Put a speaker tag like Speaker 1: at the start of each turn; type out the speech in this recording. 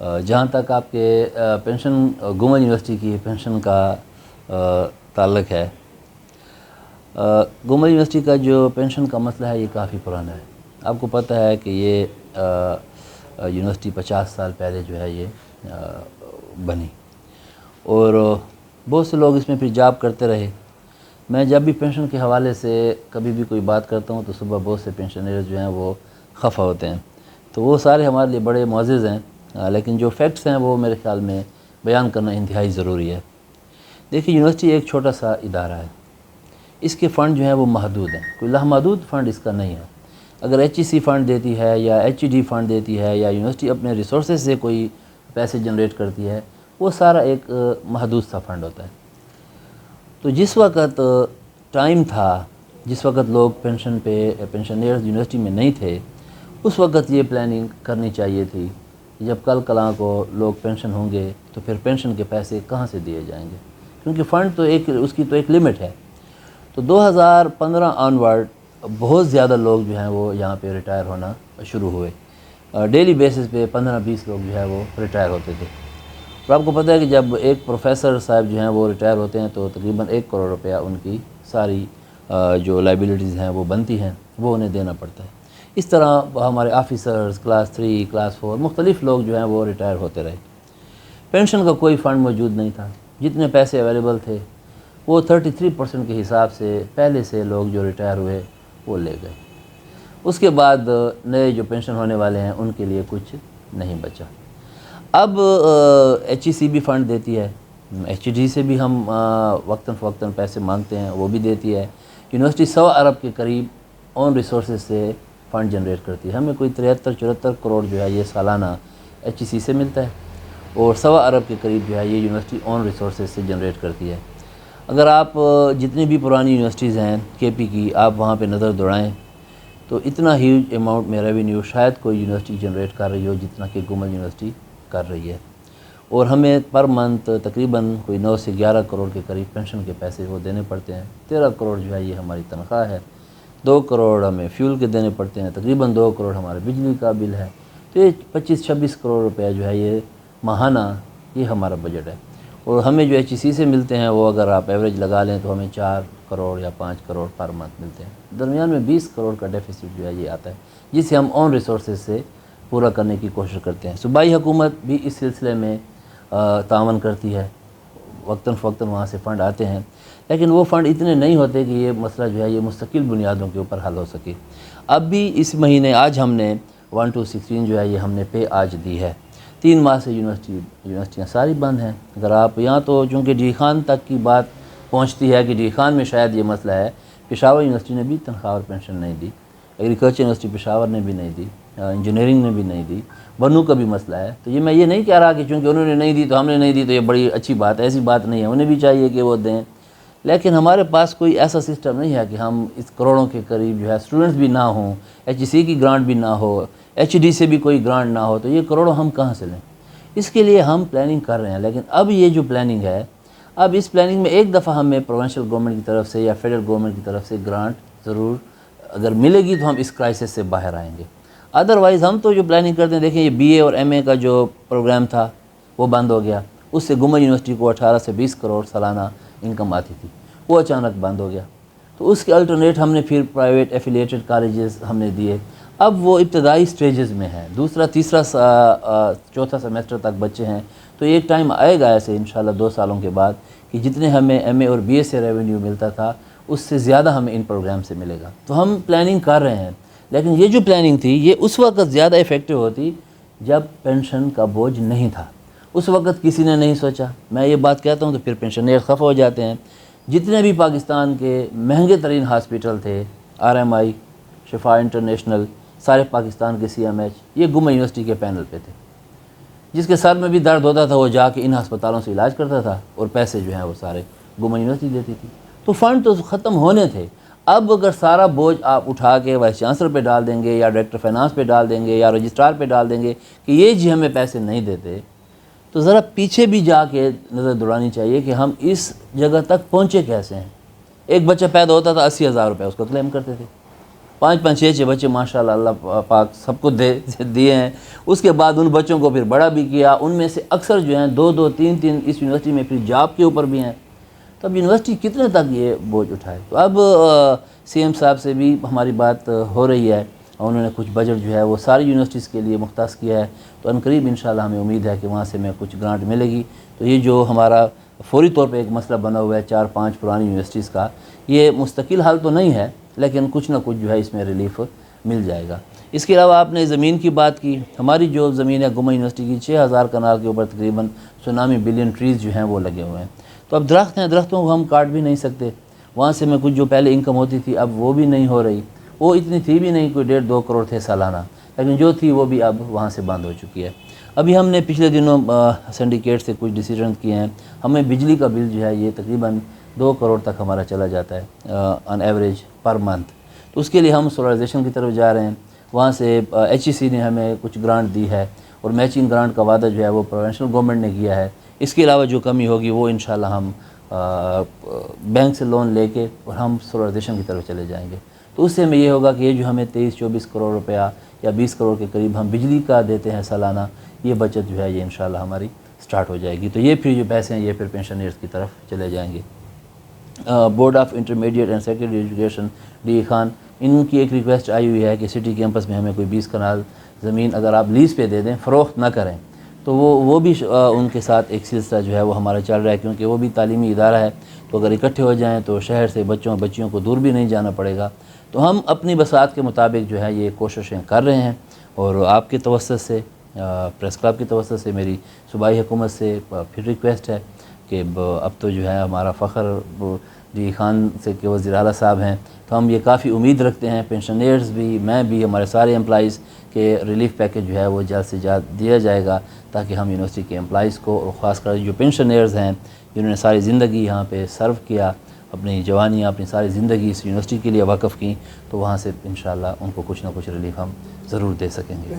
Speaker 1: جہاں تک آپ کے پینشن گومن یونیورسٹی کی پینشن کا تعلق ہے، گومن یونیورسٹی کا جو پینشن کا مسئلہ ہے یہ کافی پرانا ہے۔ آپ کو پتہ ہے کہ یہ یونیورسٹی 50 سال پہلے جو ہے یہ بنی، اور بہت سے لوگ اس میں پھر جاب کرتے رہے۔ میں جب بھی پینشن کے حوالے سے کبھی بھی کوئی بات کرتا ہوں تو صبح بہت سے پینشنرز جو ہیں وہ خفا ہوتے ہیں، تو وہ سارے ہمارے لیے بڑے معزز ہیں، لیکن جو فیکٹس ہیں وہ میرے خیال میں بیان کرنا انتہائی ضروری ہے۔ دیکھیے، یونیورسٹی ایک چھوٹا سا ادارہ ہے، اس کے فنڈ جو ہیں وہ محدود ہیں، کوئی لامحدود فنڈ اس کا نہیں ہے۔ اگر ایچ ای سی فنڈ دیتی ہے یا ایچ ای ڈی فنڈ دیتی ہے یا یونیورسٹی اپنے ریسورسز سے کوئی پیسے جنریٹ کرتی ہے، وہ سارا ایک محدود سا فنڈ ہوتا ہے۔ تو جس وقت ٹائم تھا، جس وقت لوگ پینشنرز یونیورسٹی میں نہیں تھے، اس وقت یہ پلاننگ کرنی چاہیے تھی کہ جب کل کلاں کو لوگ پینشن ہوں گے تو پھر پینشن کے پیسے کہاں سے دیے جائیں گے، کیونکہ فنڈ تو اس کی تو ایک لمٹ ہے۔ تو 2015 آنورڈ بہت زیادہ لوگ جو ہیں وہ یہاں پہ ریٹائر ہونا شروع ہوئے۔ ڈیلی بیسس پہ 15-20 لوگ جو ہے وہ ریٹائر ہوتے تھے۔ اور آپ کو پتہ ہے کہ جب ایک پروفیسر صاحب جو ہیں وہ ریٹائر ہوتے ہیں تو تقریباً 1 کروڑ روپیہ ان کی ساری جو لائبلٹیز ہیں وہ بنتی ہیں، وہ انہیں دینا پڑتا ہے۔ اس طرح ہمارے آفیسرز کلاس 3 کلاس 4 مختلف لوگ جو ہیں وہ ریٹائر ہوتے رہے۔ پینشن کا کوئی فنڈ موجود نہیں تھا، جتنے پیسے اویلیبل تھے وہ 33% کے حساب سے پہلے سے لوگ جو ریٹائر ہوئے وہ لے گئے۔ اس کے بعد نئے جو پینشن ہونے والے ہیں ان کے لیے کچھ نہیں بچا۔ اب ایچ ای سی بھی فنڈ دیتی ہے، ایچ ای ڈی سے بھی ہم وقتاً فوقتاً پیسے مانگتے ہیں، وہ بھی دیتی ہے۔ یونیورسٹی 100 ارب کے قریب اون ریسورسز سے فنڈ جنریٹ کرتی ہے، ہمیں کوئی 73-74 کروڑ جو ہے یہ سالانہ ایچ ای سی سے ملتا ہے، اور 100 ارب کے قریب جو ہے یہ یونیورسٹی اون ریسورسز سے جنریٹ کرتی ہے۔ اگر آپ جتنی بھی پرانی یونیورسٹیز ہیں کے پی کی، آپ وہاں پہ نظر دوڑائیں تو اتنا ہیوج اماؤنٹ میں ریونیو شاید کوئی یونیورسٹی جنریٹ کر رہی ہو جتنا کہ گومن یونیورسٹی کر رہی ہے، اور ہمیں پر منتھ تقریباً کوئی 9 سے 11 کروڑ کے قریب پینشن کے پیسے وہ دینے پڑتے ہیں۔ 13 کروڑ جو ہے یہ ہماری تنخواہ ہے، 2 کروڑ ہمیں فیول کے دینے پڑتے ہیں، تقریباً 2 کروڑ ہمارے بجلی کا بل ہے، تو یہ 25-26 کروڑ روپے جو ہے یہ ماہانہ یہ ہمارا بجٹ ہے۔ اور ہمیں جو ایچ ای سی سے ملتے ہیں وہ اگر آپ ایوریج لگا لیں تو ہمیں 4 کروڑ یا 5 کروڑ پر منتھ ملتے ہیں، درمیان میں 20 کروڑ کا ڈیفیسٹ جو ہے یہ آتا ہے، جسے ہم اون ریسورسز سے پورا کرنے کی کوشش کرتے ہیں۔ صوبائی حکومت بھی اس سلسلے میں تعاون کرتی ہے، وقتاً فوقتاً وہاں سے فنڈ آتے ہیں، لیکن وہ فنڈ اتنے نہیں ہوتے کہ یہ مسئلہ جو ہے یہ مستقل بنیادوں کے اوپر حل ہو سکے۔ اب بھی اس مہینے آج ہم نے 1 to 16 جو ہے یہ ہم نے پے آج دی ہے۔ 3 ماہ سے یونیورسٹیاں ساری بند ہیں۔ اگر آپ یہاں تو چونکہ ڈی خان تک کی بات پہنچتی ہے کہ ڈی خان میں شاید یہ مسئلہ ہے، پشاور یونیورسٹی نے بھی تنخواہ اور پینشن نہیں دی، ایگریکلچر یونیورسٹی پشاور نے بھی نہیں دی، انجینئرنگ نے بھی نہیں دی، بنو کا بھی مسئلہ ہے۔ تو یہ میں یہ نہیں کہہ رہا کہ چونکہ انہوں نے نہیں دی تو ہم نے نہیں دی تو یہ بڑی اچھی بات ہے، ایسی بات نہیں ہے، انہیں بھی چاہیے کہ وہ دیں، لیکن ہمارے پاس کوئی ایسا سسٹم نہیں ہے کہ ہم اس کروڑوں کے قریب جو ہے اسٹوڈنٹس بھی نہ ہوں، ایچ ای سی کی گرانٹ بھی نہ ہو، ایچ ڈی سے بھی کوئی گرانٹ نہ ہو، تو یہ کروڑوں ہم کہاں سے لیں؟ اس کے لیے ہم پلاننگ کر رہے ہیں، لیکن اب یہ جو پلاننگ ہے، اب اس پلاننگ میں ایک دفعہ ہمیں پروونشل گورنمنٹ کی طرف سے یا فیڈرل گورنمنٹ کی طرف سے گرانٹ ضرور اگر ملے گی تو ہم اس کرائسس سے باہر آئیں گے۔ ادروائز ہم تو جو پلاننگ کرتے ہیں، دیکھیں یہ بی اے اور ایم اے کا جو پروگرام تھا وہ بند ہو گیا، اس سے گومن یونیورسٹی کو 18 سے 20 کروڑ سالانہ انکم آتی تھی، وہ اچانک بند ہو گیا، تو اس کے الٹرنیٹ ہم نے پھر پرائیویٹ ایفیلیٹڈ کالجز ہم نے دیے۔ اب وہ ابتدائی سٹیجز میں ہیں، دوسرا تیسرا چوتھا سیمیسٹر تک بچے ہیں، تو ایک ٹائم آئے گا ایسے انشاءاللہ 2 سالوں کے بعد کہ جتنے ہمیں ایم اے اور بی اے سے ریونیو ملتا تھا اس سے زیادہ ہمیں ان پروگرام سے ملے گا۔ تو ہم پلاننگ کر رہے ہیں، لیکن یہ جو پلاننگ تھی یہ اس وقت زیادہ ایفیکٹو ہوتی جب پینشن کا بوجھ نہیں تھا، اس وقت کسی نے نہیں سوچا۔ میں یہ بات کہتا ہوں تو پھر پینشنر خفا ہو جاتے ہیں۔ جتنے بھی پاکستان کے مہنگے ترین ہاسپٹل تھے، آر ایم آئی، شفا انٹرنیشنل، سارے پاکستان کے سی ایم ایچ، یہ گومن یونیورسٹی کے پینل پہ تھے۔ جس کے سر میں بھی درد ہوتا تھا وہ جا کے ان ہسپتالوں سے علاج کرتا تھا، اور پیسے جو ہیں وہ سارے گومن یونیورسٹی دیتی تھی۔ تو فنڈ تو ختم ہونے تھے۔ اب اگر سارا بوجھ آپ اٹھا کے وائس چانسلر پہ ڈال دیں گے یا ڈائریکٹر فائنانس پہ ڈال دیں گے یا رجسٹرار پہ ڈال دیں گے کہ یہ جی ہمیں پیسے نہیں دیتے، تو ذرا پیچھے بھی جا کے نظر دوڑانی چاہیے کہ ہم اس جگہ تک پہنچے کیسے ہیں۔ ایک بچہ پیدا ہوتا تھا 80,000 روپے اس کو کلیم کرتے تھے، 5 6 بچے ماشاءاللہ اللہ پاک سب کو دیے ہیں. اس کے بعد ان بچوں کو پھر بڑا بھی کیا. ان میں سے اکثر جو ہیں 2 3 اس یونیورسٹی میں پھر جاب کے اوپر بھی ہیں. تو اب یونیورسٹی کتنے تک یہ بوجھ اٹھائے. تو اب سی ایم صاحب سے بھی ہماری بات ہو رہی ہے. انہوں نے کچھ بجٹ جو ہے وہ ساری یونیورسٹیز کے لیے مختص کیا ہے. تو عنقریب انشاءاللہ ہمیں امید ہے کہ وہاں سے ہمیں کچھ گرانٹ ملے گی. تو یہ جو ہمارا فوری طور پہ ایک مسئلہ بنا ہوا ہے 4 5 پرانی یونیورسٹیز کا، یہ مستقل حل تو نہیں ہے لیکن کچھ نہ کچھ جو ہے اس میں ریلیف مل جائے گا. اس کے علاوہ آپ نے زمین کی بات کی. ہماری جو زمین ہے گمہ یونیورسٹی کی 6000 کنال کے اوپر تقریباً 89 بلین ٹریز جو ہیں وہ لگے ہوئے ہیں. تو اب درخت ہیں، درختوں کو ہم کاٹ بھی نہیں سکتے. وہاں سے میں کچھ جو پہلے انکم ہوتی تھی اب وہ بھی نہیں ہو رہی. وہ اتنی تھی بھی نہیں، کوئی 1.5 2 کروڑ تھے سالانہ، لیکن جو تھی وہ بھی اب وہاں سے بند ہو چکی ہے. ابھی ہم نے پچھلے دنوں سنڈیکیٹ سے کچھ ڈیسیجن کیے ہیں. ہمیں بجلی کا بل جو ہے یہ تقریباً 2 کروڑ تک ہمارا چلا جاتا ہے آن ایوریج پر منتھ. تو اس کے لیے ہم سولرائزیشن کی طرف جا رہے ہیں. وہاں سے ایچ ای سی نے ہمیں کچھ گرانٹ دی ہے اور میچنگ گرانٹ کا وعدہ جو ہے وہ پروونشنل گورنمنٹ نے کیا ہے. اس کے علاوہ جو کمی ہوگی وہ انشاءاللہ ہم بینک سے لون لے کے اور ہم سولرائزیشن کی طرف چلے جائیں گے. تو اس سے ہمیں یہ ہوگا کہ یہ جو ہمیں 23 24 کروڑ روپیہ یا 20 کروڑ کے قریب ہم بجلی کا دیتے ہیں سالانہ، یہ بچت جو ہے یہ انشاءاللہ ہماری سٹارٹ ہو جائے گی. تو یہ پھر جو پیسے ہیں یہ پھر پینشنرز کی طرف چلے جائیں گے. Board of intermediate and secondary education D Khan, ان کی ایک ریکویسٹ آئی ہوئی ہے کہ سٹی کیمپس میں ہمیں کوئی 20 کنال زمین اگر آپ لیز پہ دے دیں، فروخت نہ کریں. تو وہ بھی ان کے ساتھ ایک سلسلہ جو ہے وہ ہمارا چل رہا ہے، کیونکہ وہ بھی تعلیمی ادارہ ہے. تو اگر اکٹھے ہو جائیں تو شہر سے بچیوں کو دور بھی نہیں جانا پڑے گا. تو ہم اپنی بساط کے مطابق جو ہے یہ کوششیں کر رہے ہیں. اور آپ کے توسط سے، پریس کلب کی توسط سے، میری صوبائی حکومت سے پھر ریکویسٹ ہے کہ اب تو جو ہے ہمارا فخر ڈی خان سے کہ وزیر اعلیٰ صاحب ہیں، تو ہم یہ کافی امید رکھتے ہیں، پینشنرز بھی، میں بھی، ہمارے سارے امپلائیز، کہ ریلیف پیکج جو ہے وہ جلد سے جلد دیا جائے گا تاکہ ہم یونیورسٹی کے امپلائیز کو، اور خاص کر جو پینشنرز ہیں جنہوں نے ساری زندگی یہاں پہ سرو کیا، اپنی جوانیاں، اپنی ساری زندگی اس یونیورسٹی کے لیے وقف کی، تو وہاں سے انشاءاللہ ان کو کچھ نہ کچھ ریلیف ہم ضرور دے سکیں گے.